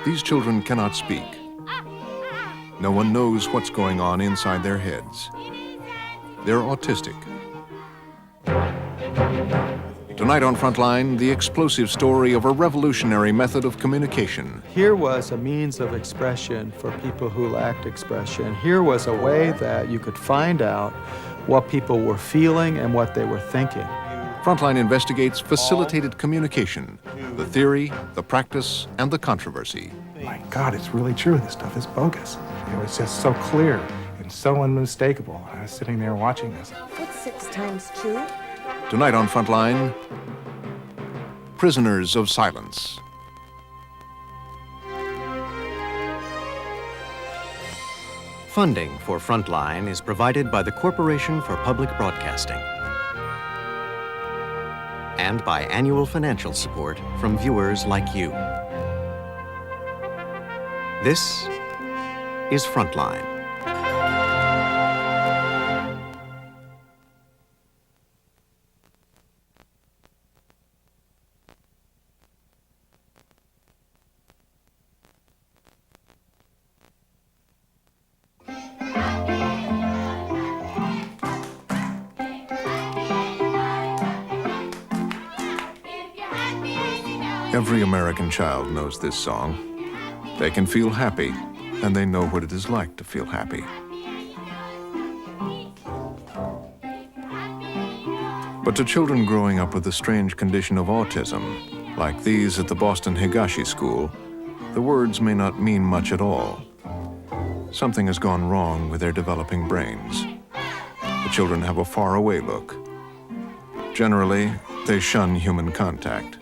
These children cannot speak. No one knows what's going on inside their heads. They're autistic. Tonight on Frontline, the explosive story of a revolutionary method of communication. Here was a means of expression for people who lacked expression. Here was a way that you could find out what people were feeling and what they were thinking. Frontline investigates facilitated communication, the theory, the practice, and the controversy. My God, it's really true. This stuff is bogus. It was just so clear and so unmistakable. I was sitting there watching this. What's 6 times 2? Tonight on Frontline, Prisoners of Silence. Funding for Frontline is provided by the Corporation for Public Broadcasting and by annual financial support from viewers like you. This is Frontline. Every American child knows this song. They can feel happy, and they know what it is like to feel happy. But to children growing up with the strange condition of autism, like these at the Boston Higashi School, the words may not mean much at all. Something has gone wrong with their developing brains. The children have a faraway look. Generally, they shun human contact.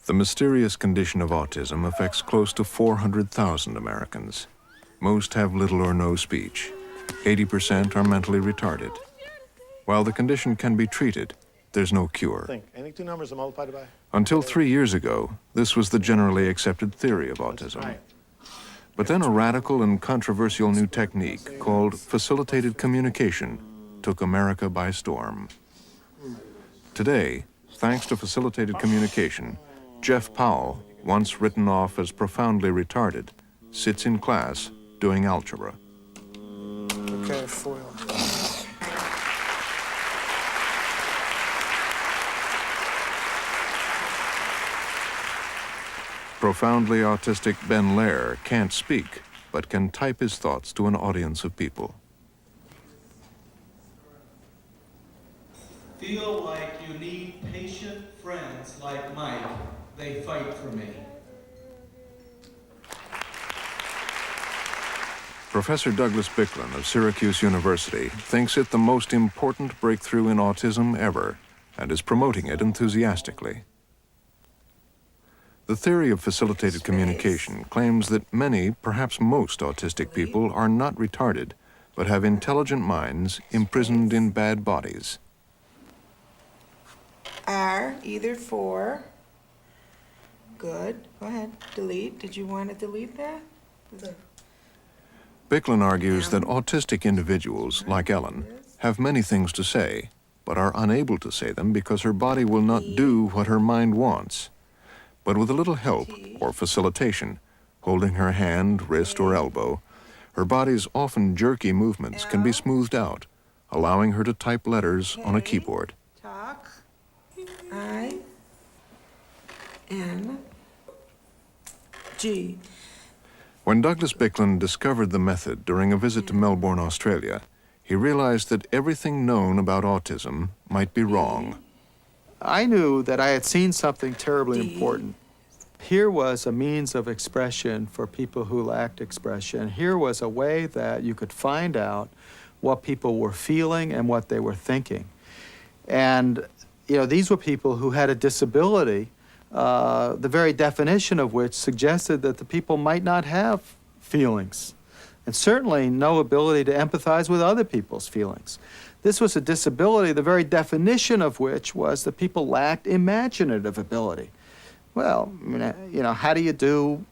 The mysterious condition of autism affects close to 400,000 Americans. Most have little or no speech. 80% are mentally retarded. While the condition can be treated, there's no cure. Any two numbers are multiplied by? Until 3 years ago, this was the generally accepted theory of autism. But then a radical and controversial new technique called facilitated communication took America by storm. Today, thanks to facilitated communication, Jeff Powell, once written off as profoundly retarded, sits in class doing algebra. Okay, foil. Profoundly autistic Ben Lair can't speak, but can type his thoughts to an audience of people. Feel like you need patient friends like Mike. They fight for me. Professor Douglas Bicklin of Syracuse University thinks it the most important breakthrough in autism ever and is promoting it enthusiastically. The theory of facilitated communication claims that many, perhaps most autistic people are not retarded, but have intelligent minds imprisoned in bad bodies. R, either 4. Good. Go ahead. Delete. Did you want to delete that? Bicklin argues that autistic individuals, like Ellen, have many things to say, but are unable to say them because her body will not do what her mind wants. But with a little help or facilitation, holding her hand, wrist, or elbow, her body's often jerky movements can be smoothed out, allowing her to type letters on a keyboard. Talk. I. N. G. When Douglas Bicklin discovered the method during a visit to Melbourne, Australia, he realized that everything known about autism might be wrong. I knew that I had seen something terribly important. Here was a means of expression for people who lacked expression. Here was a way that you could find out what people were feeling and what they were thinking. And, you know, these were people who had a disability, the very definition of which suggested that the people might not have feelings, and certainly no ability to empathize with other people's feelings. This was a disability, the very definition of which was that people lacked imaginative ability. Well, you know, how do you do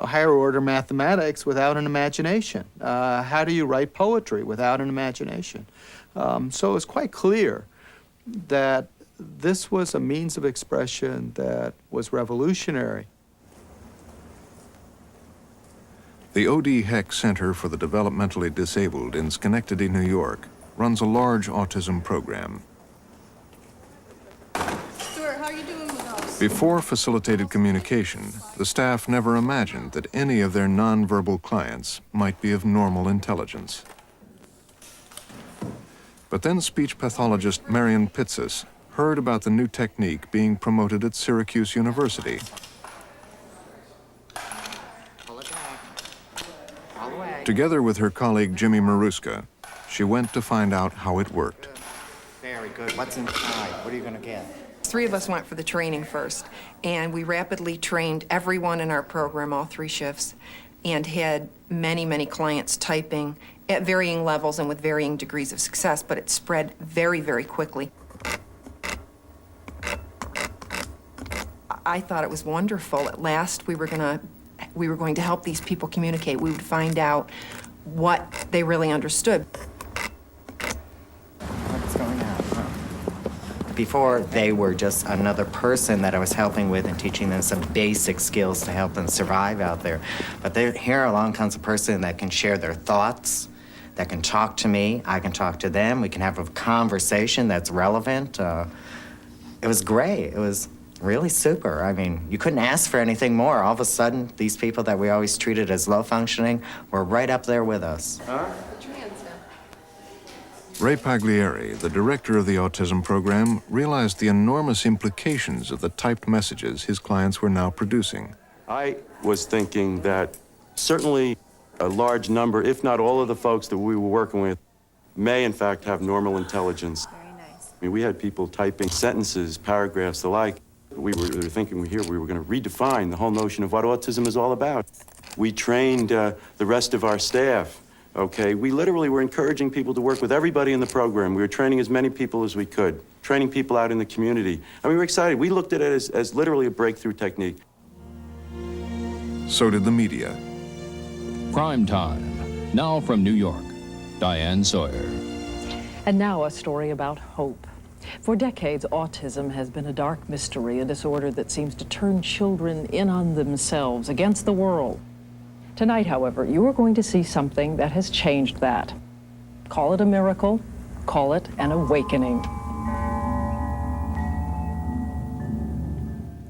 higher order mathematics without an imagination? How do you write poetry without an imagination? So it was quite clear that this was a means of expression that was revolutionary. The O.D. Heck Center for the Developmentally Disabled in Schenectady, New York, runs a large autism program. Stuart, how are you doing with us? Before facilitated communication, the staff never imagined that any of their nonverbal clients might be of normal intelligence. But then speech pathologist Marion Pitsis heard about the new technique being promoted at Syracuse University. Together with her colleague Jimmy Maruska, she went to find out how it worked. Very good. What's inside? What are you going to get? 3 of us went for the training first, and we rapidly trained everyone in our program, all 3 shifts, and had many, many clients typing at varying levels and with varying degrees of success, but it spread very, very quickly. I thought it was wonderful. At last, we were going to help these people communicate. We would find out what they really understood. What's going on? Huh? Before, they were just another person that I was helping with and teaching them some basic skills to help them survive out there. But here along comes a person that can share their thoughts, that can talk to me, I can talk to them, we can have a conversation that's relevant. It was great. It was really super. I mean, you couldn't ask for anything more. All of a sudden, these people that we always treated as low functioning were right up there with us. Ray Pagliari, the director of the autism program, realized the enormous implications of the typed messages his clients were now producing. I was thinking that certainly a large number, if not all of the folks that we were working with, may in fact have normal intelligence. Very nice. I mean, we had people typing sentences, paragraphs, the like. We were thinking here we were going to redefine the whole notion of what autism is all about. We trained the rest of our staff, okay? We literally were encouraging people to work with everybody in the program. We were training as many people as we could, training people out in the community. I mean, we were excited. We looked at it as literally a breakthrough technique. So did the media. Prime Time. Now from New York, Diane Sawyer. And now a story about hope. For decades, autism has been a dark mystery, a disorder that seems to turn children in on themselves, against the world. Tonight, however, you are going to see something that has changed that. Call it a miracle, call it an awakening.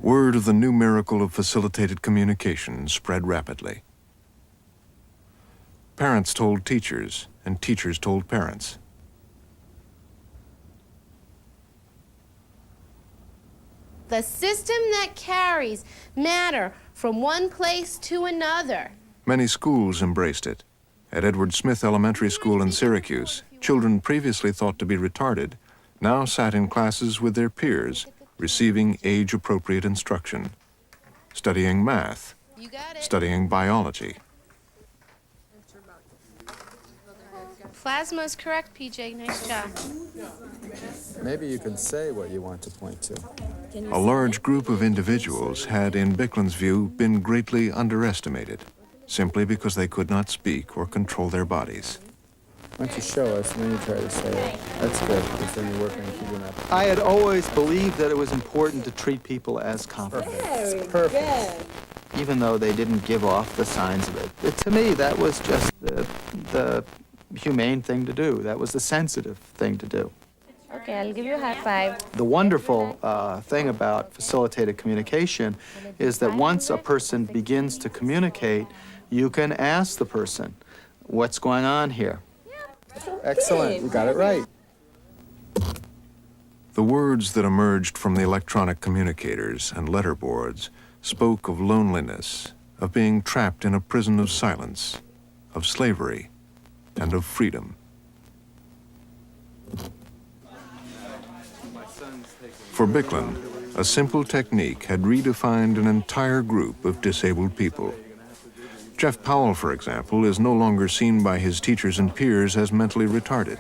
Word of the new miracle of facilitated communication spread rapidly. Parents told teachers, and teachers told parents. The system that carries matter from one place to another. Many schools embraced it. At Edward Smith Elementary School in Syracuse, children previously thought to be retarded now sat in classes with their peers, receiving age-appropriate instruction, studying math, studying biology. Plasma is correct, PJ. Nice job. Maybe you can say what you want to point to. A large group of individuals had, in Bicklund's view, been greatly underestimated, simply because they could not speak or control their bodies. Why don't you show us, and then you try to say it. That's good, because then you're working on keeping that. I had always believed that it was important to treat people as competent. Perfect. Even though they didn't give off the signs of it. To me, that was just the humane thing to do. That was the sensitive thing to do. Okay, I'll give you a high five. The wonderful thing about facilitated communication is that once a person begins to communicate, you can ask the person, what's going on here? Excellent, you got it right. The words that emerged from the electronic communicators and letterboards spoke of loneliness, of being trapped in a prison of silence, of slavery, and of freedom. For Bicklund, a simple technique had redefined an entire group of disabled people. Jeff Powell, for example, is no longer seen by his teachers and peers as mentally retarded.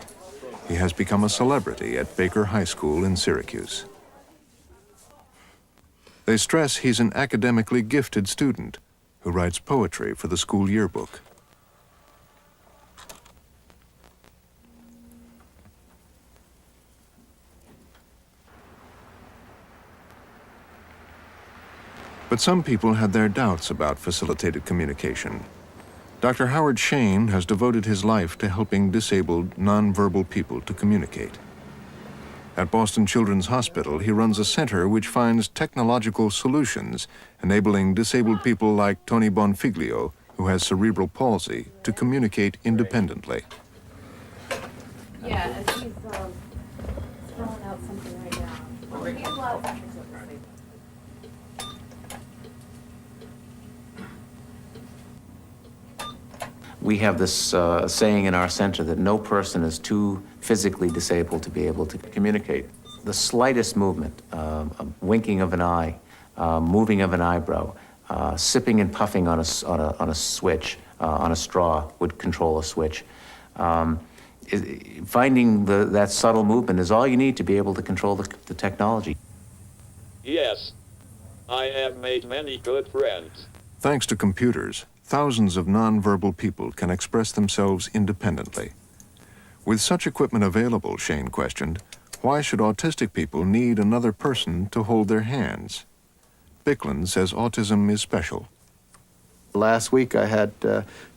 He has become a celebrity at Baker High School in Syracuse. They stress he's an academically gifted student who writes poetry for the school yearbook. But some people had their doubts about facilitated communication. Dr. Howard Shane has devoted his life to helping disabled, nonverbal people to communicate. At Boston Children's Hospital, he runs a center which finds technological solutions, enabling disabled people like Tony Bonfiglio, who has cerebral palsy, to communicate independently. Yeah, and he's throwing out something right now. He has a lot of pictures of this. We have this saying in our center that no person is too physically disabled to be able to communicate. The slightest movement, a winking of an eye, moving of an eyebrow, sipping and puffing on a switch, on a straw would control a switch. Finding that subtle movement is all you need to be able to control the technology. Yes, I have made many good friends. Thanks to computers, thousands of nonverbal people can express themselves independently. With such equipment available, Shane questioned, why should autistic people need another person to hold their hands? Bicklin says autism is special. Last week I had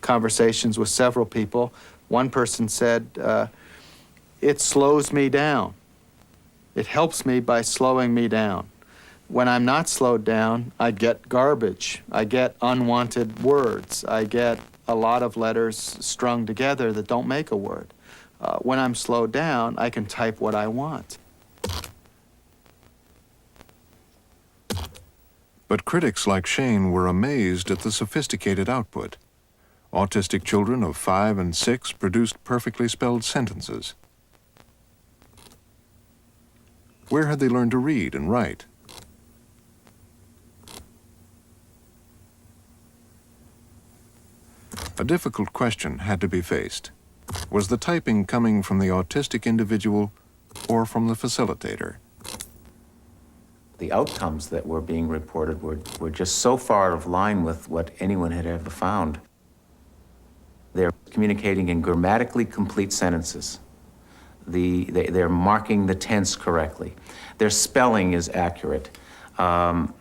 conversations with several people. One person said, it slows me down. It helps me by slowing me down. When I'm not slowed down, I get garbage. I get unwanted words. I get a lot of letters strung together that don't make a word. When I'm slowed down, I can type what I want. But critics like Shane were amazed at the sophisticated output. Autistic children of 5 and 6 produced perfectly spelled sentences. Where had they learned to read and write? A difficult question had to be faced. Was the typing coming from the autistic individual or from the facilitator? The outcomes that were being reported were just so far out of line with what anyone had ever found. They're communicating in grammatically complete sentences. They're marking the tense correctly. Their spelling is accurate.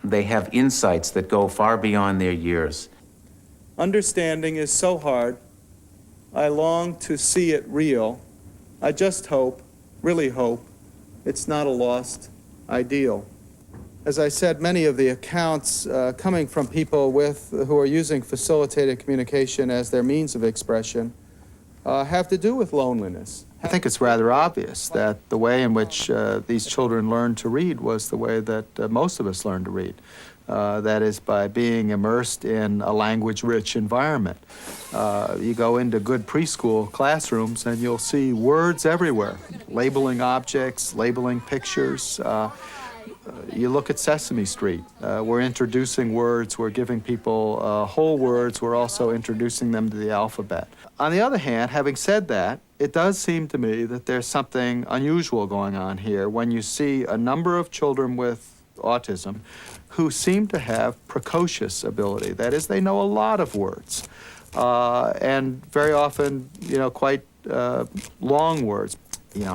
They have insights that go far beyond their years. Understanding is so hard. I long to see it real. I just hope, really hope, it's not a lost ideal. As I said, many of the accounts coming from people who are using facilitated communication as their means of expression have to do with loneliness. I think it's rather obvious that the way in which these children learned to read was the way that most of us learned to read. That is by being immersed in a language-rich environment. You go into good preschool classrooms and you'll see words everywhere, labeling objects, labeling pictures. You look at Sesame Street. We're introducing words, we're giving people whole words, we're also introducing them to the alphabet. On the other hand, having said that, it does seem to me that there's something unusual going on here when you see a number of children with autism who seem to have precocious ability. That is, they know a lot of words, and very often, quite long words.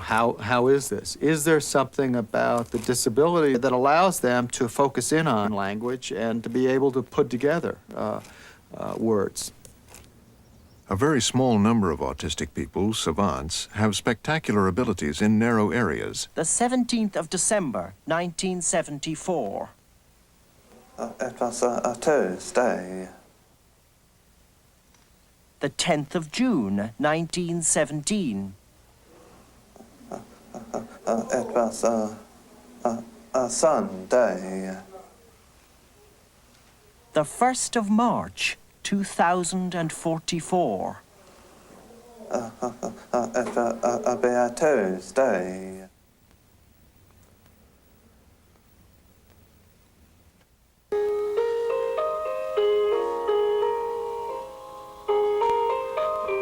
How is this? Is there something about the disability that allows them to focus in on language and to be able to put together words? A very small number of autistic people, savants, have spectacular abilities in narrow areas. The 17th of December, 1974. It was a Thursday. The 10th of June, 1917. It was a Sunday. The 1st of March, 2044. It will be a Tuesday.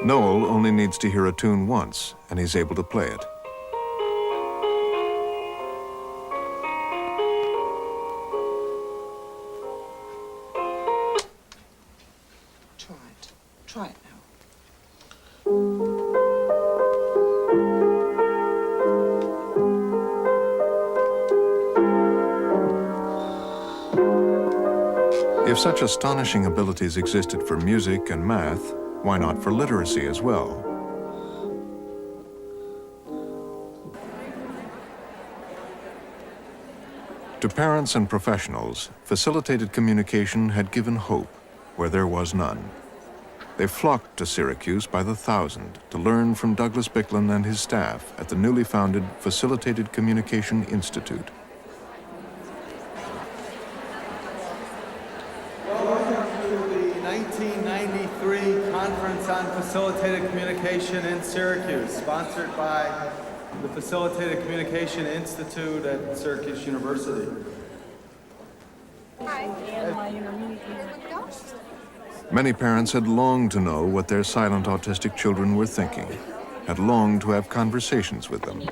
Noel only needs to hear a tune once, and he's able to play it. Try it now. If such astonishing abilities existed for music and math, why not for literacy as well? To parents and professionals, facilitated communication had given hope where there was none. They flocked to Syracuse by the thousand to learn from Douglas Bicklin and his staff at the newly founded Facilitated Communication Institute. Welcome to the 1993 Conference on Facilitated Communication in Syracuse, sponsored by the Facilitated Communication Institute at Syracuse University. Many parents had longed to know what their silent autistic children were thinking, had longed to have conversations with them.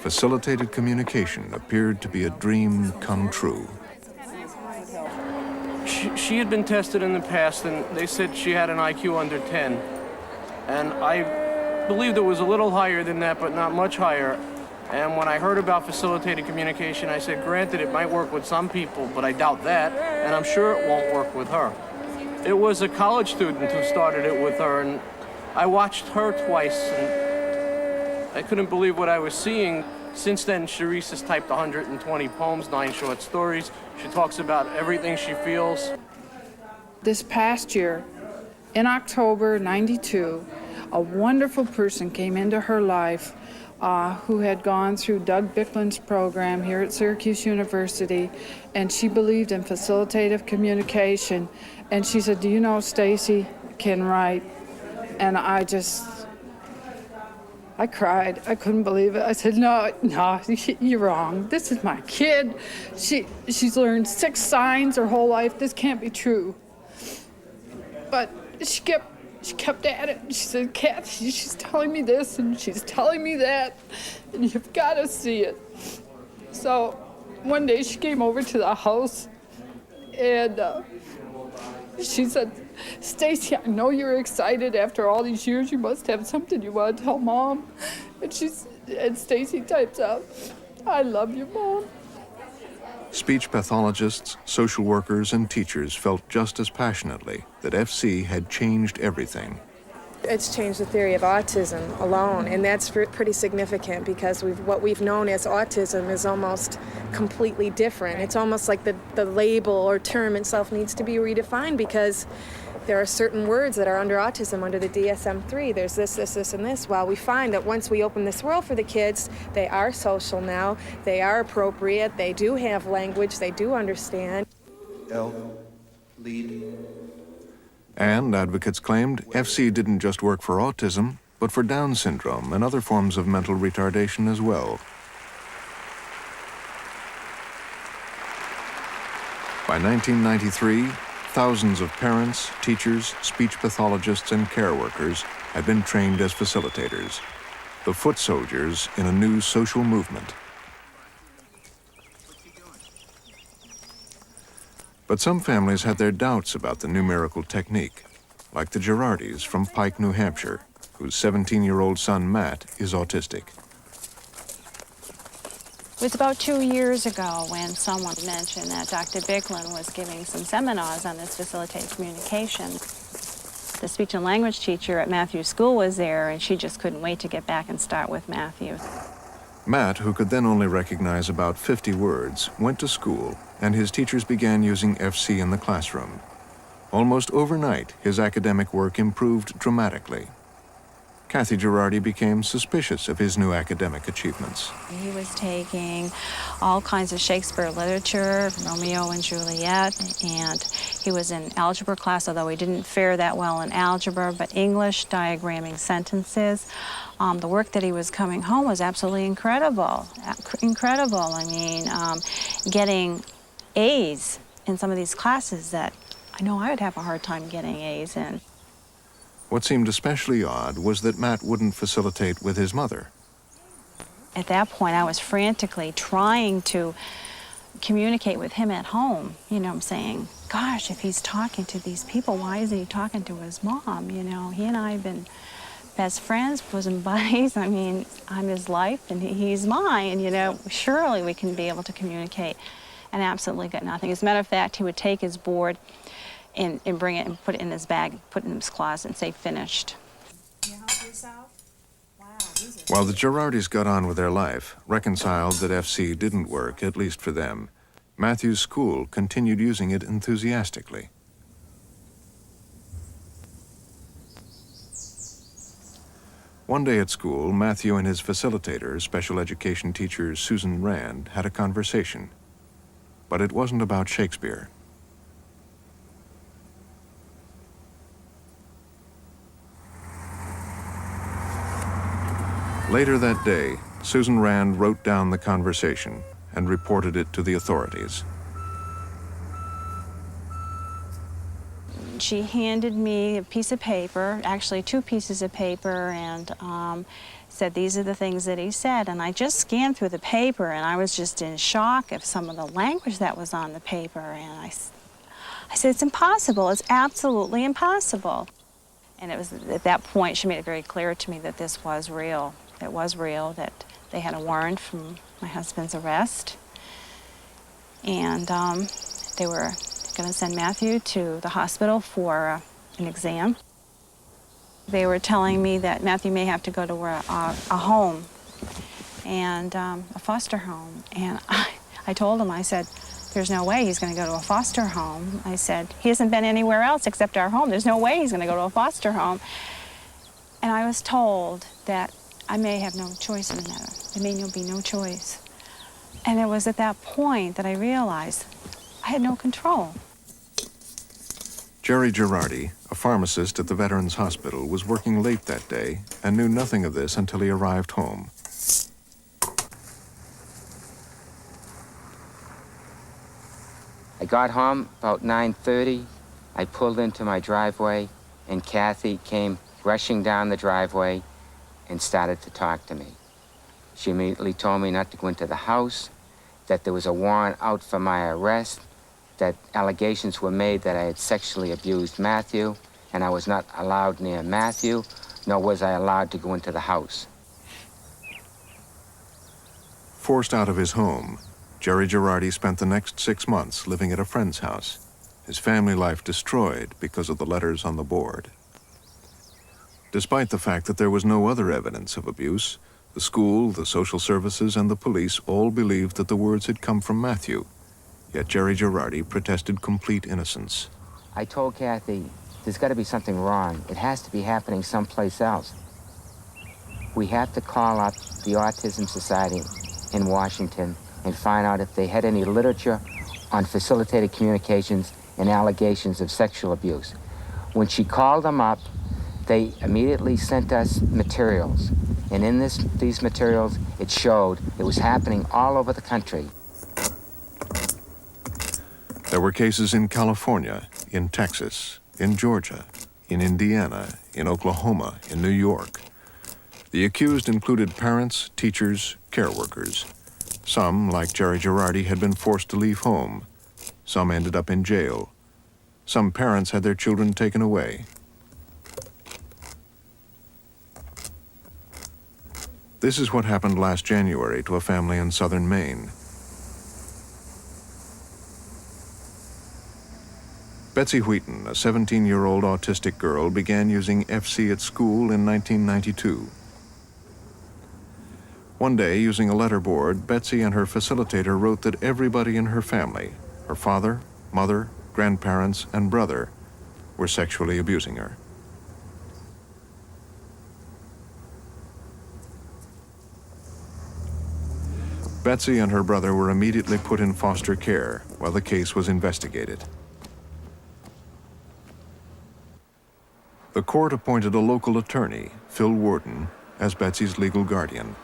Facilitated communication appeared to be a dream come true. She had been tested in the past, and they said she had an IQ under 10. And I believed it was a little higher than that, but not much higher. And when I heard about facilitated communication, I said, granted, it might work with some people, but I doubt that, and I'm sure it won't work with her. It was a college student who started it with her, and I watched her twice, and I couldn't believe what I was seeing. Since then, Charisse has typed 120 poems, 9 short stories. She talks about everything she feels. This past year, in October '92, a wonderful person came into her life who had gone through Doug Bicklin's program here at Syracuse University, and she believed in facilitative communication. And she said, do you know Stacy can write? And I cried. I couldn't believe it. I said, no, you're wrong. This is my kid. She's learned 6 signs her whole life. This can't be true. But she kept at it. She said, Kathy, she's telling me this and she's telling me that, and you've got to see it. So one day she came over to the house, and she said, Stacy, I know you're excited after all these years. You must have something you want to tell Mom. And Stacy types out, I love you, Mom. Speech pathologists, social workers, and teachers felt just as passionately that FC had changed everything. It's changed the theory of autism alone, and that's pretty significant because what we've known as autism is almost completely different. It's almost like the label or term itself needs to be redefined because there are certain words that are under autism, under the DSM-3. There's this, and this. Well, we find that once we open this world for the kids, they are social now, they are appropriate, they do have language, they do understand. Lead. And advocates claimed FC didn't just work for autism, but for Down syndrome and other forms of mental retardation as well. By 1993, thousands of parents, teachers, speech pathologists, and care workers had been trained as facilitators, the foot soldiers in a new social movement. But some families had their doubts about the numerical technique, like the Girardis from Pike, New Hampshire, whose 17-year-old son, Matt, is autistic. It was about 2 years ago when someone mentioned that Dr. Bicklin was giving some seminars on this facilitated communication. The speech and language teacher at Matthew's school was there, and she just couldn't wait to get back and start with Matthew. Matt, who could then only recognize about 50 words, went to school, and his teachers began using FC in the classroom. Almost overnight, his academic work improved dramatically. Kathy Girardi became suspicious of his new academic achievements. He was taking all kinds of Shakespeare literature, Romeo and Juliet, and he was in algebra class, although he didn't fare that well in algebra, but English, diagramming sentences. The work that he was coming home was absolutely incredible. Incredible. I mean, getting A's in some of these classes that I know I would have a hard time getting A's in. What seemed especially odd was that Matt wouldn't facilitate with his mother. At that point, I was frantically trying to communicate with him at home. You know, I'm saying, gosh, if he's talking to these people, why isn't he talking to his mom? You know, he and I have been best friends, bosom buddies. I mean, I'm his life and he's mine, you know. Surely we can be able to communicate. and absolutely got nothing. As a matter of fact, he would take his board and bring it and put it in his bag, put it in his closet and say, finished. Can you help yourself? Wow, these are... While the Girardis got on with their life, reconciled that FC didn't work, at least for them, Matthew's school continued using it enthusiastically. One day at school, Matthew and his facilitator, special education teacher Susan Rand, had a conversation. But it wasn't about Shakespeare. Later that day, Susan Rand wrote down the conversation and reported it to the authorities. She handed me a piece of paper, actually 2 pieces of paper, and said, these are the things that he said. And I just scanned through the paper, and I was just in shock of some of the language that was on the paper. And I said, it's impossible. It's absolutely impossible. And it was at that point she made it very clear to me that this was real. It was real, that they had a warrant from my husband's arrest. And they were going to send Matthew to the hospital for an exam. They were telling me that Matthew may have to go to a home, and a foster home. And I told him, I said, there's no way he's going to go to a foster home. I said, he hasn't been anywhere else except our home. There's no way he's going to go to a foster home. And I was told that I may have no choice in the matter. There may be no choice. And it was at that point that I realized I had no control. Jerry Girardi, a pharmacist at the Veterans Hospital, was working late that day and knew nothing of this until he arrived home. I got home about 9:30. I pulled into my driveway, and Kathy came rushing down the driveway and started to talk to me. She immediately told me not to go into the house, that there was a warrant out for my arrest, that allegations were made that I had sexually abused Matthew, and I was not allowed near Matthew, nor was I allowed to go into the house. Forced out of his home, Jerry Girardi spent the next 6 months living at a friend's house, his family life destroyed because of the letters on the board. Despite the fact that there was no other evidence of abuse, the school, the social services, and the police all believed that the words had come from Matthew. Yet Jerry Girardi protested complete innocence. I told Kathy, there's got to be something wrong. It has to be happening someplace else. We have to call up the Autism Society in Washington and find out if they had any literature on facilitated communications and allegations of sexual abuse. When she called them up, they immediately sent us materials. And in these materials, it showed it was happening all over the country. There were cases in California, in Texas, in Georgia, in Indiana, in Oklahoma, in New York. The accused included parents, teachers, care workers. Some, like Jerry Girardi, had been forced to leave home. Some ended up in jail. Some parents had their children taken away. This is what happened last January to a family in southern Maine. Betsy Wheaton, a 17-year-old autistic girl, began using FC at school in 1992. One day, using a letterboard, Betsy and her facilitator wrote that everybody in her family, her father, mother, grandparents, and brother, were sexually abusing her. Betsy and her brother were immediately put in foster care while the case was investigated. The court appointed a local attorney, Phil Worden, as Betsy's legal guardian.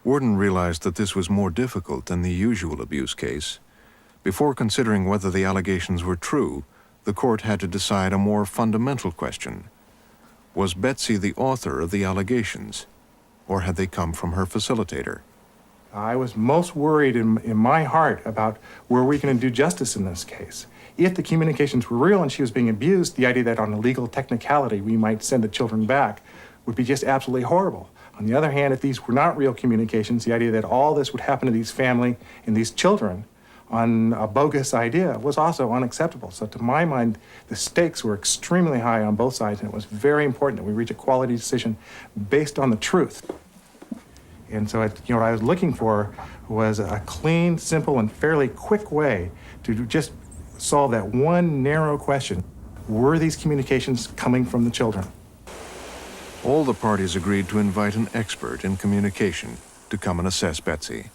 Worden realized that this was more difficult than the usual abuse case. Before considering whether the allegations were true, the court had to decide a more fundamental question. Was Betsy the author of the allegations, or had they come from her facilitator? I was most worried in my heart about were we going to do justice in this case. If the communications were real and she was being abused, the idea that on a legal technicality we might send the children back would be just absolutely horrible. On the other hand, if these were not real communications, the idea that all this would happen to these family and these children on a bogus idea was also unacceptable. So to my mind, the stakes were extremely high on both sides, and it was very important that we reach a quality decision based on the truth. And so what I was looking for was a clean, simple, and fairly quick way to just solve that one narrow question. Were these communications coming from the children? All the parties agreed to invite an expert in communication to come and assess Betsy.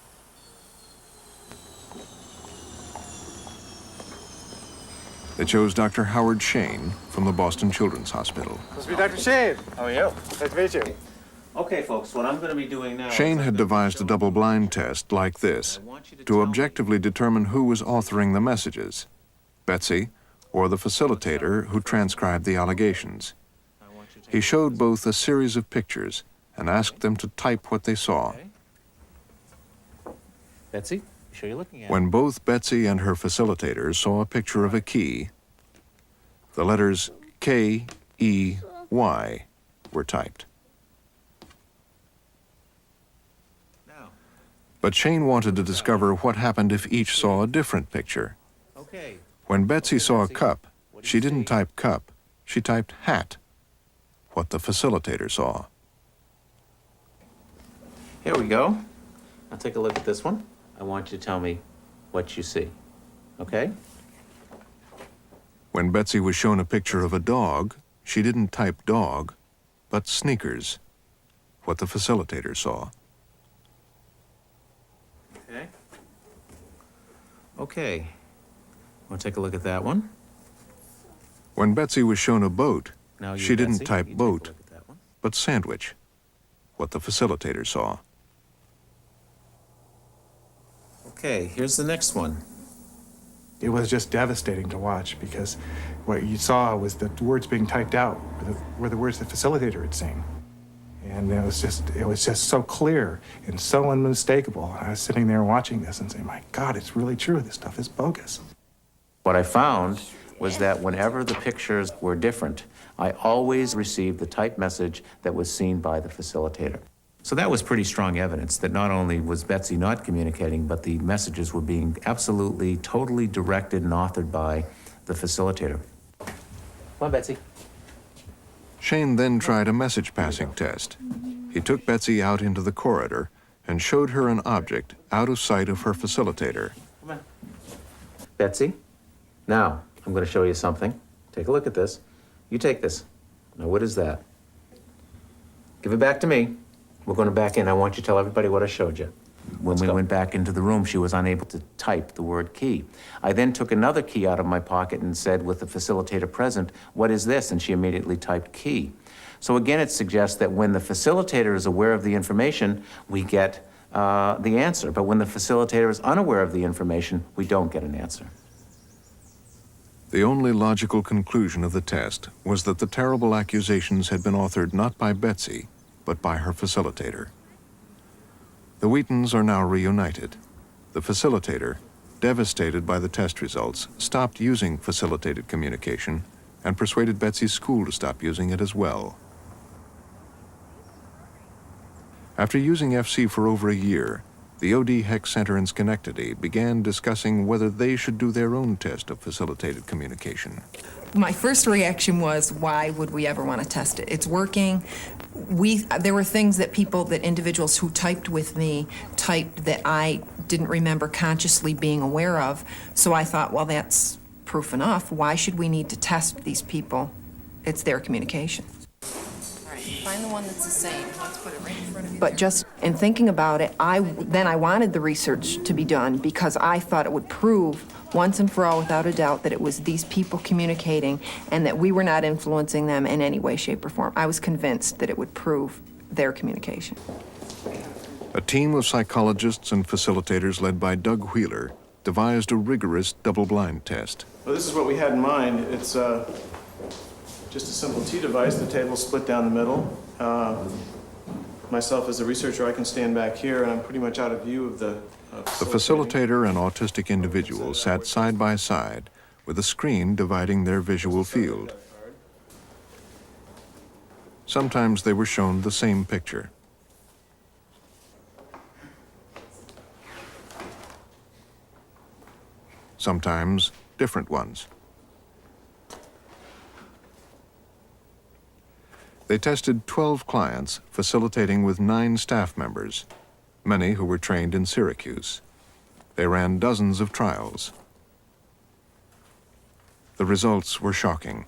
They chose Dr. Howard Shane from the Boston Children's Hospital. This is Dr. Shane. How are you? Nice to meet you. Okay, folks, what I'm going to be doing now... Shane had devised a double-blind test like this to objectively determine who was authoring the messages, Betsy or the facilitator who transcribed the allegations. He showed both a series of pictures and asked them to type what they saw. Betsy, show you looking at. When both Betsy and her facilitators saw a picture of a key, the letters K-E-Y were typed. But Shane wanted to discover what happened if each saw a different picture. Okay. When Betsy saw a cup, she didn't type cup, she typed hat, what the facilitator saw. Here we go. Now take a look at this one. I want you to tell me what you see. Okay? When Betsy was shown a picture of a dog, she didn't type dog, but sneakers, what the facilitator saw. Okay. Okay. Want to take a look at that one? When Betsy was shown a boat, Now you, she didn't Betsy, type you take a boat, look at that one. but sandwich, what the facilitator saw. Okay, here's the next one. It was just devastating to watch because what you saw was the words being typed out were the words the facilitator had seen. And it was just so clear and so unmistakable. I was sitting there watching this and saying, my God, it's really true. This stuff is bogus. What I found was that whenever the pictures were different, I always received the typed message that was seen by the facilitator. So that was pretty strong evidence that not only was Betsy not communicating, but the messages were being absolutely, totally directed and authored by the facilitator. Come on, Betsy. Shane then tried a message passing test. He took Betsy out into the corridor and showed her an object out of sight of her facilitator. Come on. Betsy, now I'm going to show you something. Take a look at this. You take this. Now, what is that? Give it back to me. We're going to back in. I want you to tell everybody what I showed you. When we went back into the room, she was unable to type the word key. I then took another key out of my pocket and said, with the facilitator present, what is this? And she immediately typed key. So again, it suggests that when the facilitator is aware of the information, we get the answer. But when the facilitator is unaware of the information, we don't get an answer. The only logical conclusion of the test was that the terrible accusations had been authored not by Betsy, but by her facilitator. The Wheatons are now reunited. The facilitator, devastated by the test results, stopped using facilitated communication and persuaded Betsy's school to stop using it as well. After using FC for over a year, the OD Hex Center in Schenectady began discussing whether they should do their own test of facilitated communication. My first reaction was, why would we ever want to test it? It's working. There were things that individuals who typed with me typed that I didn't remember consciously being aware of. So I thought, well, that's proof enough. Why should we need to test these people? It's their communication. All right, find the one that's the same. Let's put it right in front of you. But just in thinking about it, I wanted the research to be done because I thought it would prove once and for all, without a doubt, that it was these people communicating and that we were not influencing them in any way, shape, or form. I was convinced that it would prove their communication. A team of psychologists and facilitators led by Doug Wheeler devised a rigorous double-blind test. Well, this is what we had in mind. It's just a simple T device. The table's split down the middle. Myself as a researcher, I can stand back here, and I'm pretty much out of view of the The facilitator and autistic individual sat side by side with a screen dividing their visual field. Sometimes they were shown the same picture. sometimes different ones. They tested 12 clients, facilitating with 9 staff members, many who were trained in Syracuse. They ran dozens of trials. The results were shocking.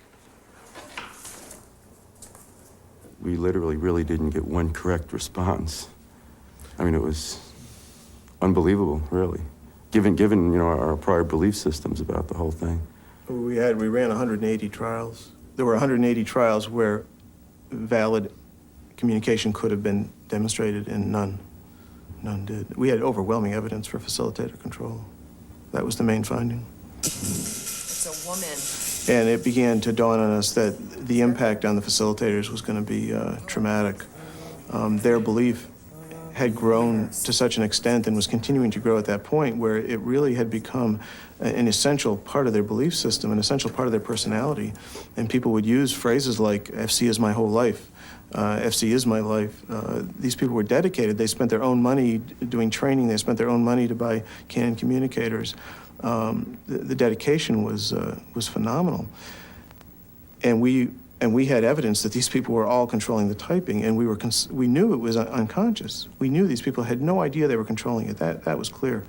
We literally really didn't get one correct response. I mean, it was unbelievable, really, given you know, our prior belief systems about the whole thing. We ran 180 trials. There were 180 trials where valid communication could have been demonstrated, and none did. We had overwhelming evidence for facilitator control. That was the main finding. It's a woman. And it began to dawn on us that the impact on the facilitators was going to be traumatic. Their belief had grown to such an extent and was continuing to grow at that point where it really had become an essential part of their belief system, an essential part of their personality. And people would use phrases like, FC is my whole life, FC is my life. These people were dedicated. They spent their own money doing training. They spent their own money to buy Canon communicators. The dedication was phenomenal. And we had evidence that these people were all controlling the typing, and we knew it was unconscious. We knew these people had no idea they were controlling it. That was clear.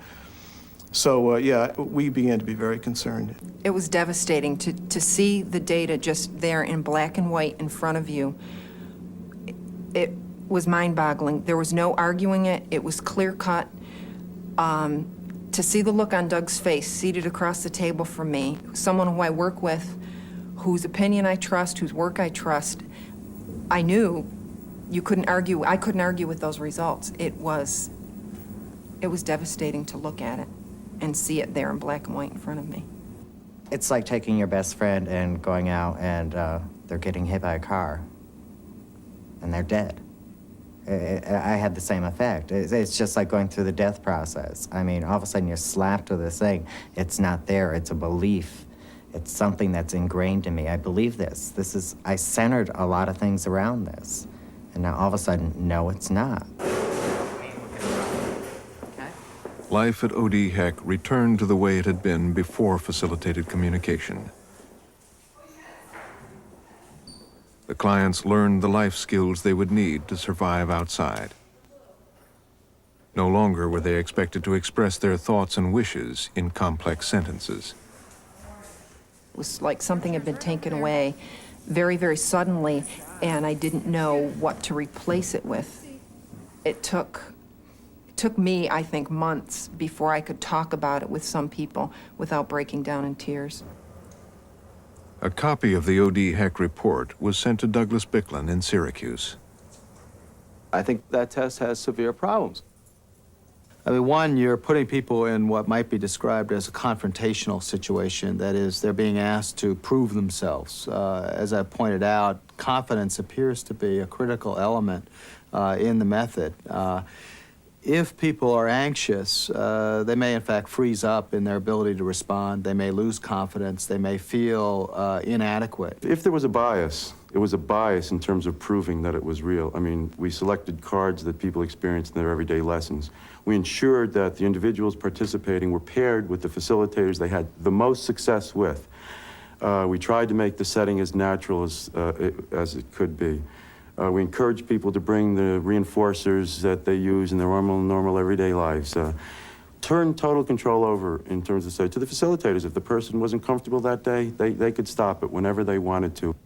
So, yeah, we began to be very concerned. It was devastating to see the data just there in black and white in front of you. It was mind-boggling. There was no arguing it. It was clear-cut. To see the look on Doug's face, seated across the table from me, someone who I work with, whose opinion I trust, whose work I trust, I knew you couldn't argue. I couldn't argue with those results. It was devastating to look at it and see it there in black and white in front of me. It's like taking your best friend and going out and they're getting hit by a car and they're dead. I had the same effect. It's just like going through the death process. I mean, all of a sudden you're slapped with this thing. It's not there. It's a belief. It's something that's ingrained in me. I believe this. I centered a lot of things around this. And now all of a sudden, no, it's not. Life at OD Heck returned to the way it had been before facilitated communication. The clients learned the life skills they would need to survive outside. No longer were they expected to express their thoughts and wishes in complex sentences. It was like something had been taken away very, very suddenly, and I didn't know what to replace it with. It took me, I think, months before I could talk about it with some people without breaking down in tears. A copy of the OD Heck report was sent to Douglas Bicklin in Syracuse. I think that test has severe problems. I mean, one, you're putting people in what might be described as a confrontational situation. That is, they're being asked to prove themselves. As I pointed out, confidence appears to be a critical element in the method. If people are anxious, they may in fact freeze up in their ability to respond. They may lose confidence. They may feel inadequate. If there was a bias, it was a bias in terms of proving that it was real. I mean, we selected cards that people experienced in their everyday lessons. We ensured that the individuals participating were paired with the facilitators they had the most success with. We tried to make the setting as natural as it could be. We encourage people to bring the reinforcers that they use in their normal everyday lives. Turn total control over in terms of, say, to the facilitators. If the person wasn't comfortable that day, they could stop it whenever they wanted to.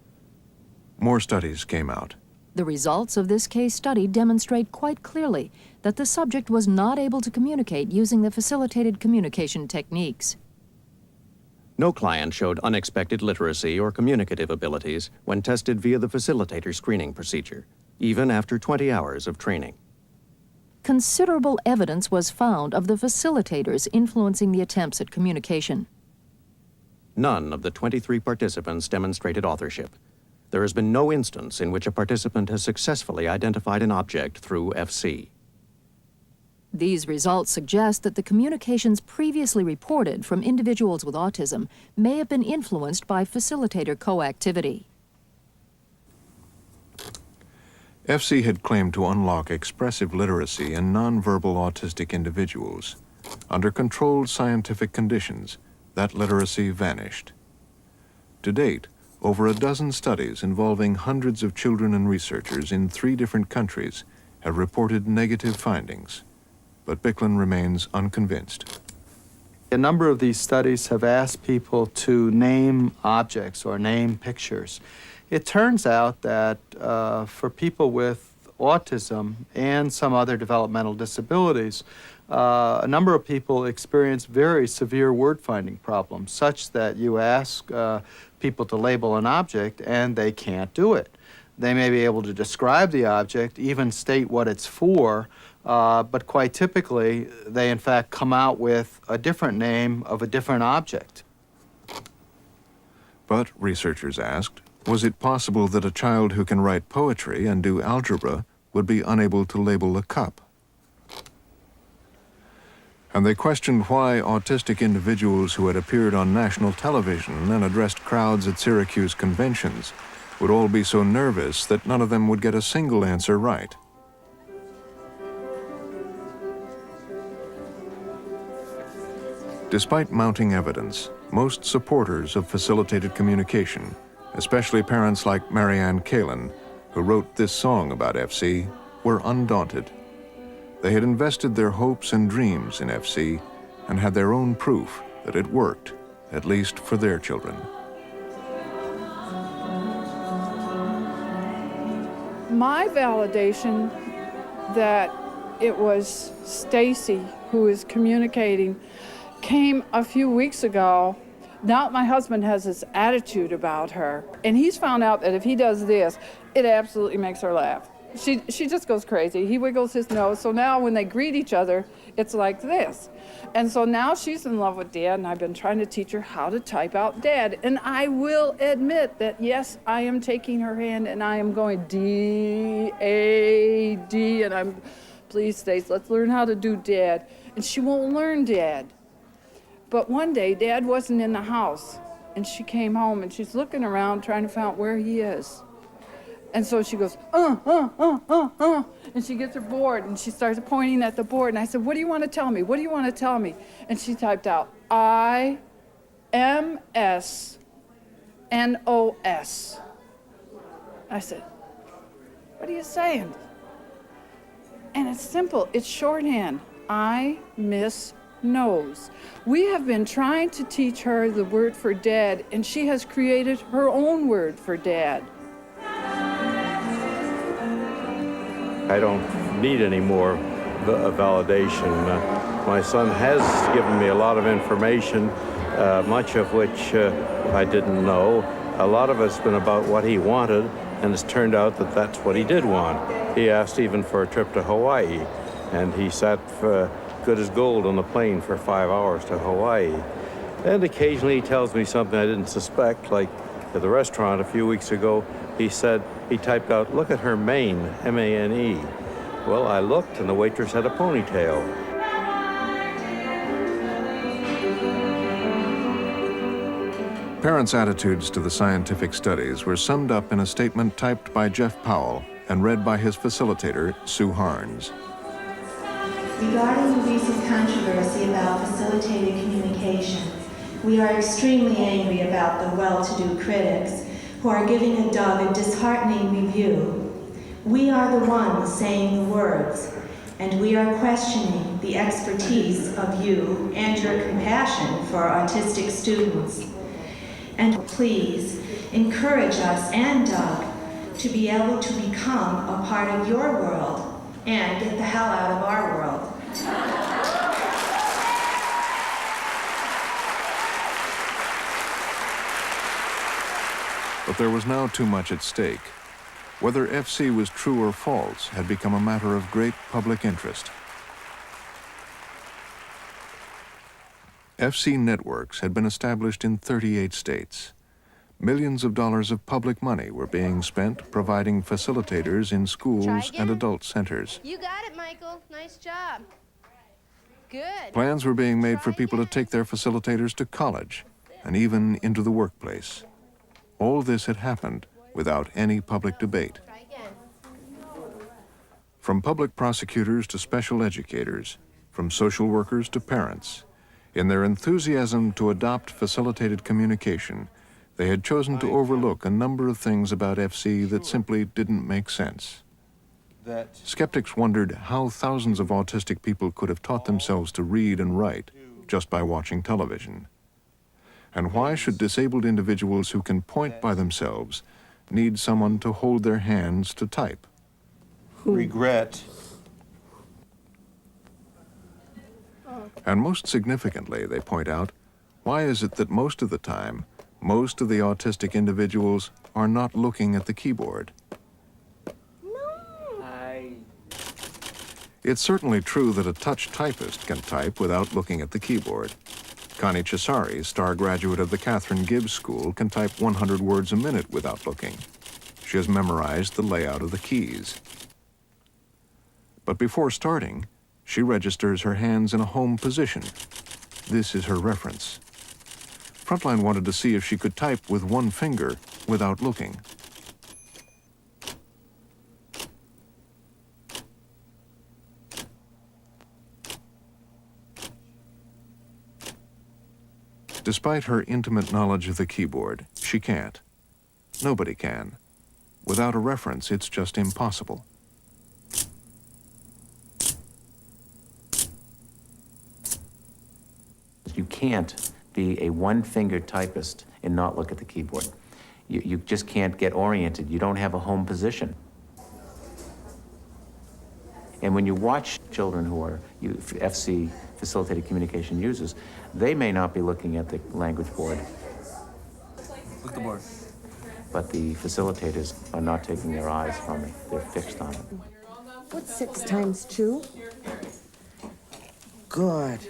More studies came out. The results of this case study demonstrate quite clearly that the subject was not able to communicate using the facilitated communication techniques. No client showed unexpected literacy or communicative abilities when tested via the facilitator screening procedure, even after 20 hours of training. Considerable evidence was found of the facilitators influencing the attempts at communication. None of the 23 participants demonstrated authorship. There has been no instance in which a participant has successfully identified an object through FC. These results suggest that the communications previously reported from individuals with autism may have been influenced by facilitator coactivity. FC had claimed to unlock expressive literacy in nonverbal autistic individuals. Under controlled scientific conditions, that literacy vanished. To date, over a dozen studies involving hundreds of children and researchers in 3 different countries have reported negative findings, but Bicklin remains unconvinced. A number of these studies have asked people to name objects or name pictures. It turns out that for people with autism and some other developmental disabilities, a number of people experience very severe word-finding problems, such that you ask people to label an object and they can't do it. They may be able to describe the object, even state what it's for, but quite typically, they in fact come out with a different name of a different object. But, researchers asked, was it possible that a child who can write poetry and do algebra would be unable to label a cup? And they questioned why autistic individuals who had appeared on national television and addressed crowds at Syracuse conventions would all be so nervous that none of them would get a single answer right. Despite mounting evidence, most supporters of facilitated communication, especially parents like Marianne Kalin, who wrote this song about FC, were undaunted. They had invested their hopes and dreams in FC and had their own proof that it worked, at least for their children. My validation that it was Stacy who is communicating came a few weeks ago. Now my husband has this attitude about her, and he's found out that if he does this, it absolutely makes her laugh. She just goes crazy. He wiggles his nose, so now when they greet each other, it's like this. And so now she's in love with Dad, and I've been trying to teach her how to type out Dad. And I will admit that, yes, I am taking her hand, and I am going D-A-D, and I'm, please, Stace, let's learn how to do Dad. And she won't learn Dad. But one day, Dad wasn't in the house, and she came home, and she's looking around trying to find out where he is. And so she goes, and she gets her board, and she starts pointing at the board, and I said, what do you want to tell me? What do you want to tell me? And she typed out, I-M-S-N-O-S. I said, what are you saying? And it's simple, it's shorthand, I miss knows. We have been trying to teach her the word for Dad, and she has created her own word for Dad. I don't need any more validation. My son has given me a lot of information, much of which I didn't know. A lot of it's been about what he wanted, and it's turned out that that's what he did want. He asked even for a trip to Hawaii, and he sat good as gold on the plane for 5 hours to Hawaii. And occasionally he tells me something I didn't suspect, like at the restaurant a few weeks ago, he said, he typed out, look at her mane, M-A-N-E. Well, I looked and the waitress had a ponytail. Parents' attitudes to the scientific studies were summed up in a statement typed by Jeff Powell and read by his facilitator, Sue Harns. Regarding the recent controversy about facilitated communication, we are extremely angry about the well-to-do critics who are giving Doug a disheartening review. We are the ones saying the words, and we are questioning the expertise of you and your compassion for autistic students. And please encourage us and Doug to be able to become a part of your world and get the hell out of our world. But there was now too much at stake. Whether FC was true or false had become a matter of great public interest. FC networks had been established in 38 states. Millions of dollars of public money were being spent providing facilitators in schools and adult centers. You got it, Michael. Nice job. Good. Plans were being made for people to take their facilitators to college and even into the workplace. All this had happened without any public debate. From public prosecutors to special educators, from social workers to parents, In their enthusiasm to adopt facilitated communication, they had chosen to overlook a number of things about FC that simply didn't make sense. Skeptics wondered how thousands of autistic people could have taught themselves to read and write just by watching television. And why should disabled individuals who can point by themselves need someone to hold their hands to type? Regret. And most significantly, they point out, why is it that most of the time, most of the autistic individuals are not looking at the keyboard? It's certainly true that a touch typist can type without looking at the keyboard. Connie Cesari, star graduate of the Catherine Gibbs School, can type 100 words a minute without looking. She has memorized the layout of the keys. But before starting, she registers her hands in a home position. This is her reference. Frontline wanted to see if she could type with one finger without looking. Despite her intimate knowledge of the keyboard, she can't. Nobody can. Without a reference, it's just impossible. You can't be a one-finger typist and not look at the keyboard. You just can't get oriented. You don't have a home position. And when you watch children who are FC facilitated communication users, they may not be looking at the language board. Look at the board. But the facilitators are not taking their eyes from it. They're fixed on it. What's 6 times 2? Good.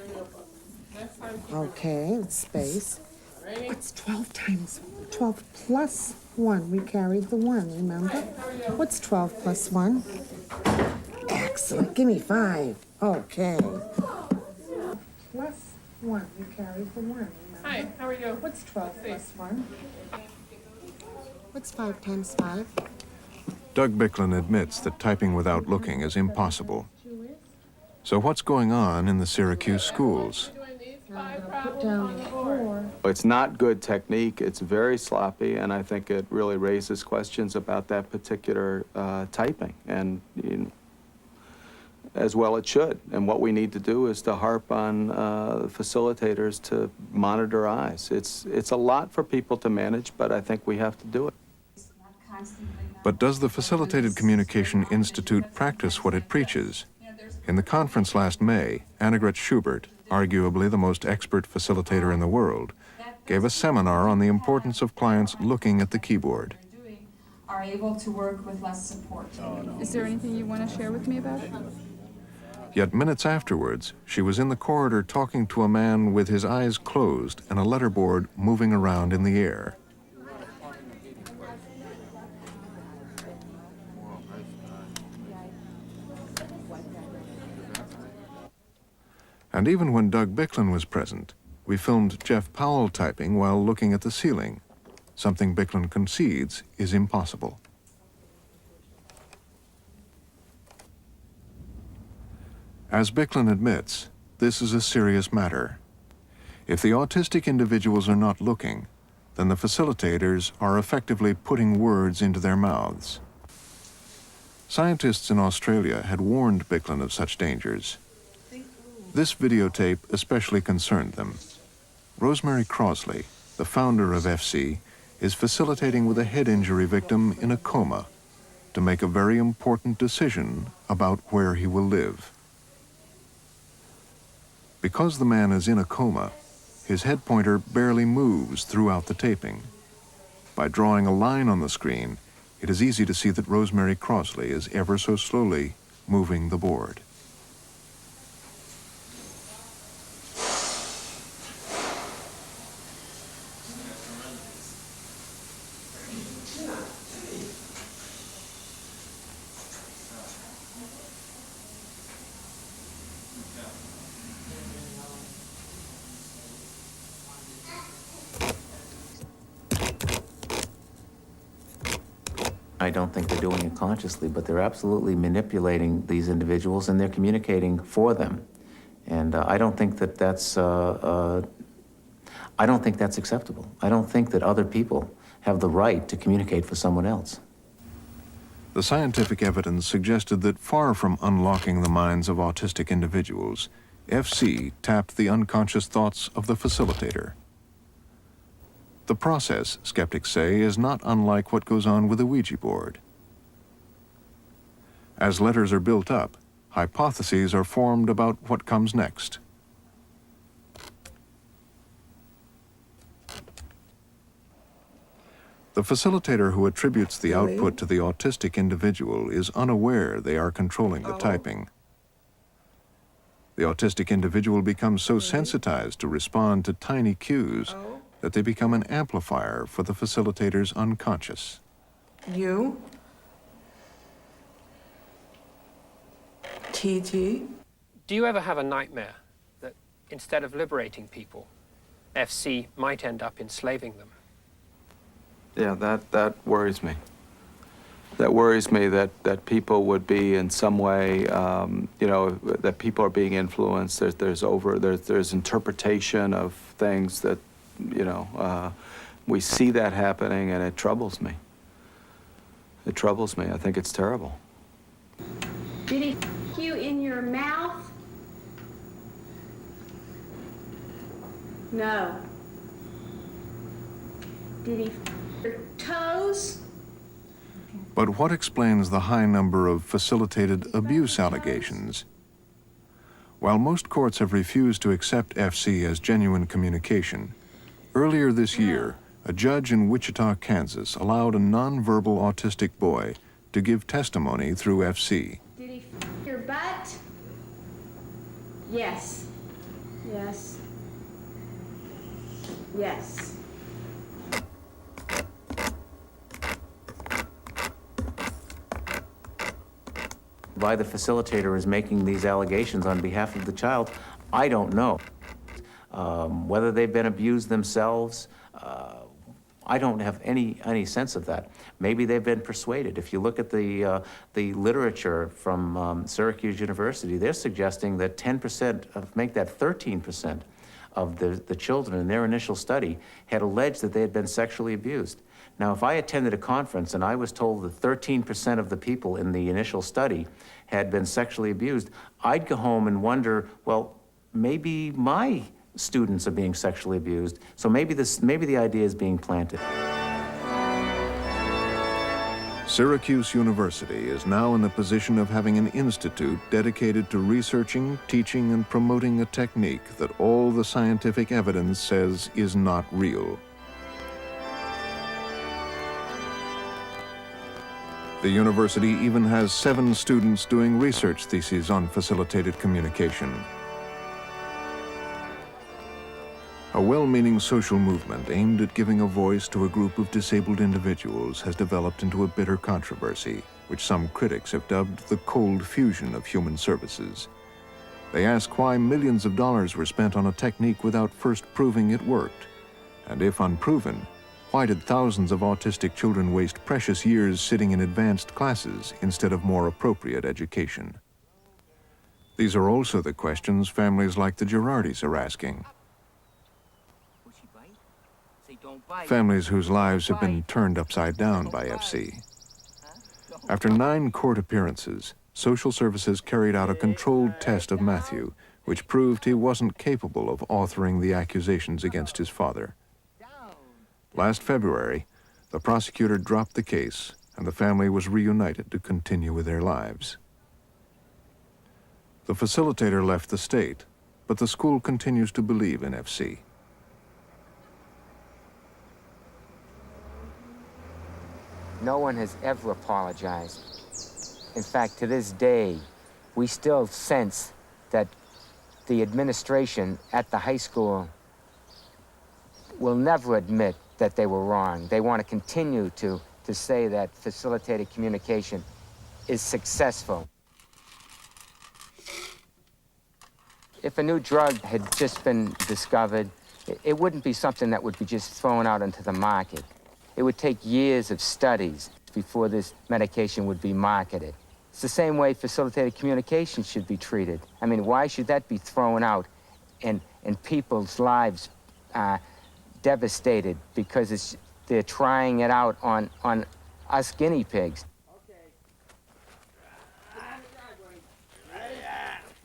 Okay, space. What's 12 times 12 plus 1? We carried the 1, remember? What's 12 plus 1? Excellent. Give me 5. Okay. Plus 1. We carried the 1, remember? Hi, how are you? What's 12 plus 1? What's 5 times 5? Doug Bicklin admits that typing without looking is impossible. So what's going on in the Syracuse schools? Put down 4. It's not good technique. It's very sloppy, and I think it really raises questions about that particular typing, and as well it should. And what we need to do is to harp on facilitators to monitor eyes. It's a lot for people to manage, but I think we have to do it. But does the Facilitated Communication Institute practice what it preaches? In the conference last May, Annegret Schubert, arguably the most expert facilitator in the world, gave a seminar on the importance of clients looking at the keyboard. Are able to work with less support. Is there anything you want to share with me about it? Yet minutes afterwards, she was in the corridor talking to a man with his eyes closed and a letterboard moving around in the air. And even when Doug Bicklin was present, we filmed Jeff Powell typing while looking at the ceiling, something Bicklin concedes is impossible. As Bicklin admits, this is a serious matter. If the autistic individuals are not looking, then the facilitators are effectively putting words into their mouths. Scientists in Australia had warned Bicklin of such dangers. This videotape especially concerned them. Rosemary Crosley, the founder of FC, is facilitating with a head injury victim in a coma to make a very important decision about where he will live. Because the man is in a coma, his head pointer barely moves throughout the taping. By drawing a line on the screen, it is easy to see that Rosemary Crosley is ever so slowly moving the board. I don't think they're doing it consciously, but they're absolutely manipulating these individuals, and they're communicating for them. And I don't think that that's acceptable. I don't think that other people have the right to communicate for someone else. The scientific evidence suggested that far from unlocking the minds of autistic individuals, FC tapped the unconscious thoughts of the facilitator. The process, skeptics say, is not unlike what goes on with a Ouija board. As letters are built up, hypotheses are formed about what comes next. The facilitator who attributes the output to the autistic individual is unaware they are controlling the typing. The autistic individual becomes so sensitized to respond to tiny cues that they become an amplifier for the facilitator's unconscious. U TT. Do you ever have a nightmare that instead of liberating people, FC might end up enslaving them? Yeah, that worries me. That worries me that people would be in some way, you know, that people are being influenced. There's interpretation of things that, you know, we see that happening, and it troubles me. It troubles me. I think it's terrible. Did he you in your mouth? No. Did he your toes? But what explains the high number of facilitated abuse allegations? While most courts have refused to accept FC as genuine communication, earlier this year, a judge in Wichita, Kansas, allowed a nonverbal autistic boy to give testimony through FC. Did he your butt? Yes. Yes. Yes. Why the facilitator is making these allegations on behalf of the child, I don't know. Whether they've been abused themselves, I don't have any sense of that. Maybe they've been persuaded. If you look at the literature from Syracuse University, they're suggesting that 10%, make that 13% of the children in their initial study had alleged that they had been sexually abused. Now, if I attended a conference and I was told that 13% of the people in the initial study had been sexually abused, I'd go home and wonder, well, maybe my students are being sexually abused, so maybe the idea is being planted. Syracuse University is now in the position of having an institute dedicated to researching, teaching, and promoting a technique that all the scientific evidence says is not real. The university even has 7 students doing research theses on facilitated communication. A well-meaning social movement aimed at giving a voice to a group of disabled individuals has developed into a bitter controversy, which some critics have dubbed the cold fusion of human services. They ask why millions of dollars were spent on a technique without first proving it worked, and if unproven, why did thousands of autistic children waste precious years sitting in advanced classes instead of more appropriate education? These are also the questions families like the Girardis are asking. Families whose lives have been turned upside down by FC. After 9 court appearances, social services carried out a controlled test of Matthew, which proved he wasn't capable of authoring the accusations against his father. Last February, the prosecutor dropped the case, and the family was reunited to continue with their lives. The facilitator left the state, but the school continues to believe in FC. No one has ever apologized. In fact, to this day, we still sense that the administration at the high school will never admit that they were wrong. They want to continue to say that facilitated communication is successful. If a new drug had just been discovered, it wouldn't be something that would be just thrown out into the market. It would take years of studies before this medication would be marketed. It's the same way facilitated communication should be treated. I mean, why should that be thrown out and people's lives devastated because they're trying it out on us guinea pigs?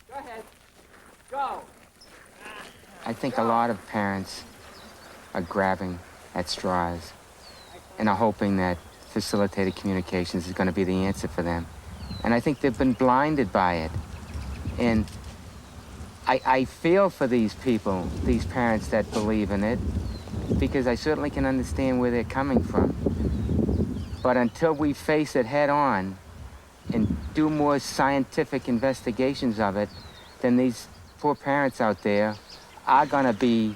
Go ahead. Go. I think a lot of parents are grabbing at straws and are hoping that facilitated communications is going to be the answer for them. And I think they've been blinded by it. And I feel for these people, these parents that believe in it, because I certainly can understand where they're coming from. But until we face it head on and do more scientific investigations of it, then these poor parents out there are gonna be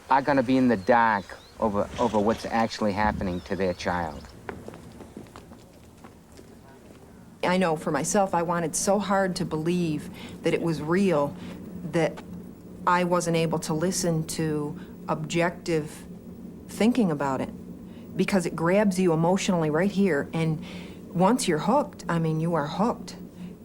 in the dark over what's actually happening to their child. I know for myself, I wanted so hard to believe that it was real that I wasn't able to listen to objective thinking about it, because it grabs you emotionally right here, and once you're hooked, I mean, you are hooked.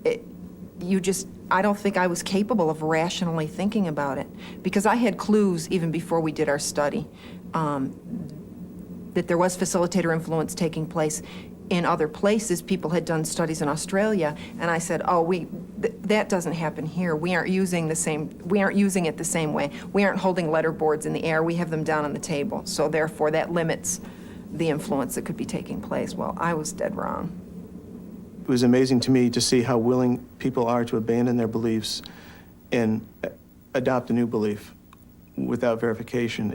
I don't think I was capable of rationally thinking about it, because I had clues even before we did our study that there was facilitator influence taking place in other places. People had done studies in Australia, and I said, oh, that doesn't happen here. We aren't using it the same way. We aren't holding letter boards in the air. We have them down on the table. So therefore, that limits the influence that could be taking place. Well, I was dead wrong. It was amazing to me to see how willing people are to abandon their beliefs and adopt a new belief without verification,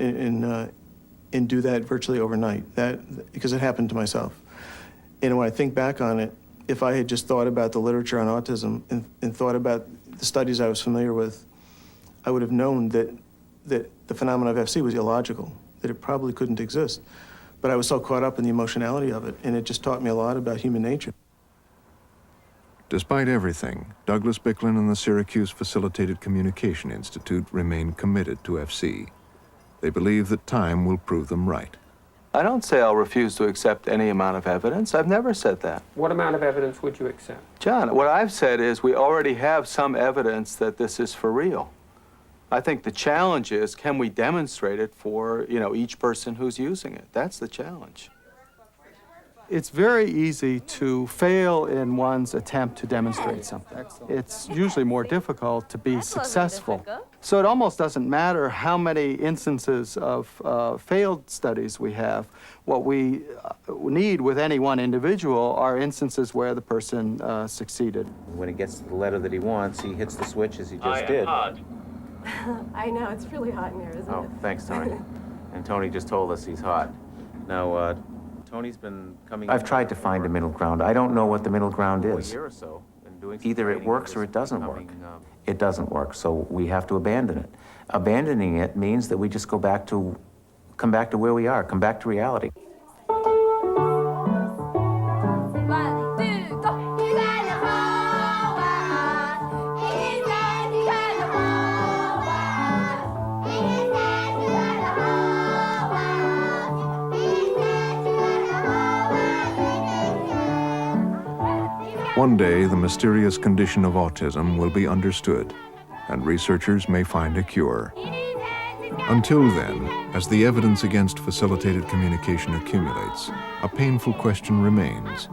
and do that virtually overnight. Because it happened to myself. And when I think back on it, if I had just thought about the literature on autism and thought about the studies I was familiar with, I would have known that the phenomenon of FC was illogical, that it probably couldn't exist. But I was so caught up in the emotionality of it, and it just taught me a lot about human nature. Despite everything, Douglas Bicklin and the Syracuse Facilitated Communication Institute remain committed to FC. They believe that time will prove them right. I don't say I'll refuse to accept any amount of evidence. I've never said that. What amount of evidence would you accept? John, what I've said is we already have some evidence that this is for real. I think the challenge is, can we demonstrate it for, each person who's using it? That's the challenge. It's very easy to fail in one's attempt to demonstrate something. It's usually more difficult to be successful. So it almost doesn't matter how many instances of failed studies we have. What we need with any one individual are instances where the person succeeded. When he gets the letter that he wants, he hits the switch as he just did. I know, it's really hot in here, isn't it? Oh, thanks, Tony. And Tony just told us he's hot. Now, Tony's been coming... I've tried to find a middle ground. I don't know what the middle ground is. A year or so, and doing Either it works or it doesn't work. It doesn't work, so we have to abandon it. Abandoning it means that we just come back to where we are, come back to reality. One day, the mysterious condition of autism will be understood, and researchers may find a cure. Until then, as the evidence against facilitated communication accumulates, a painful question remains: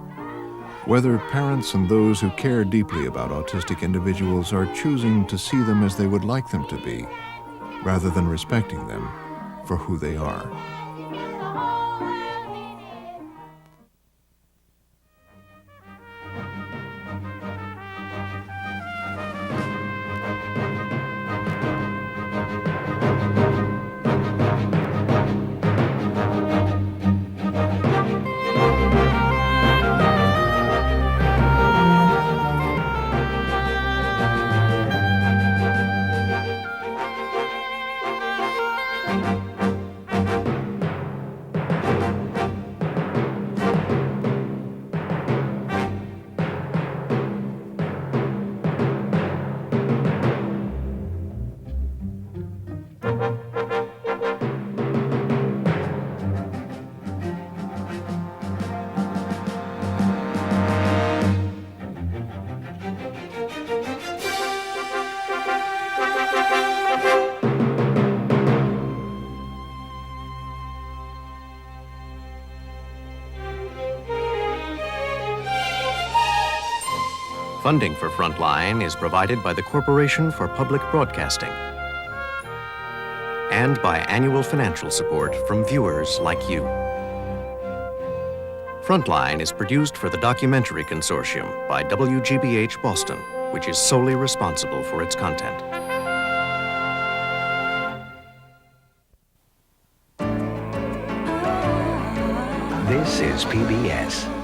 whether parents and those who care deeply about autistic individuals are choosing to see them as they would like them to be, rather than respecting them for who they are. Funding for Frontline is provided by the Corporation for Public Broadcasting and by annual financial support from viewers like you. Frontline is produced for the Documentary Consortium by WGBH Boston, which is solely responsible for its content. This is PBS.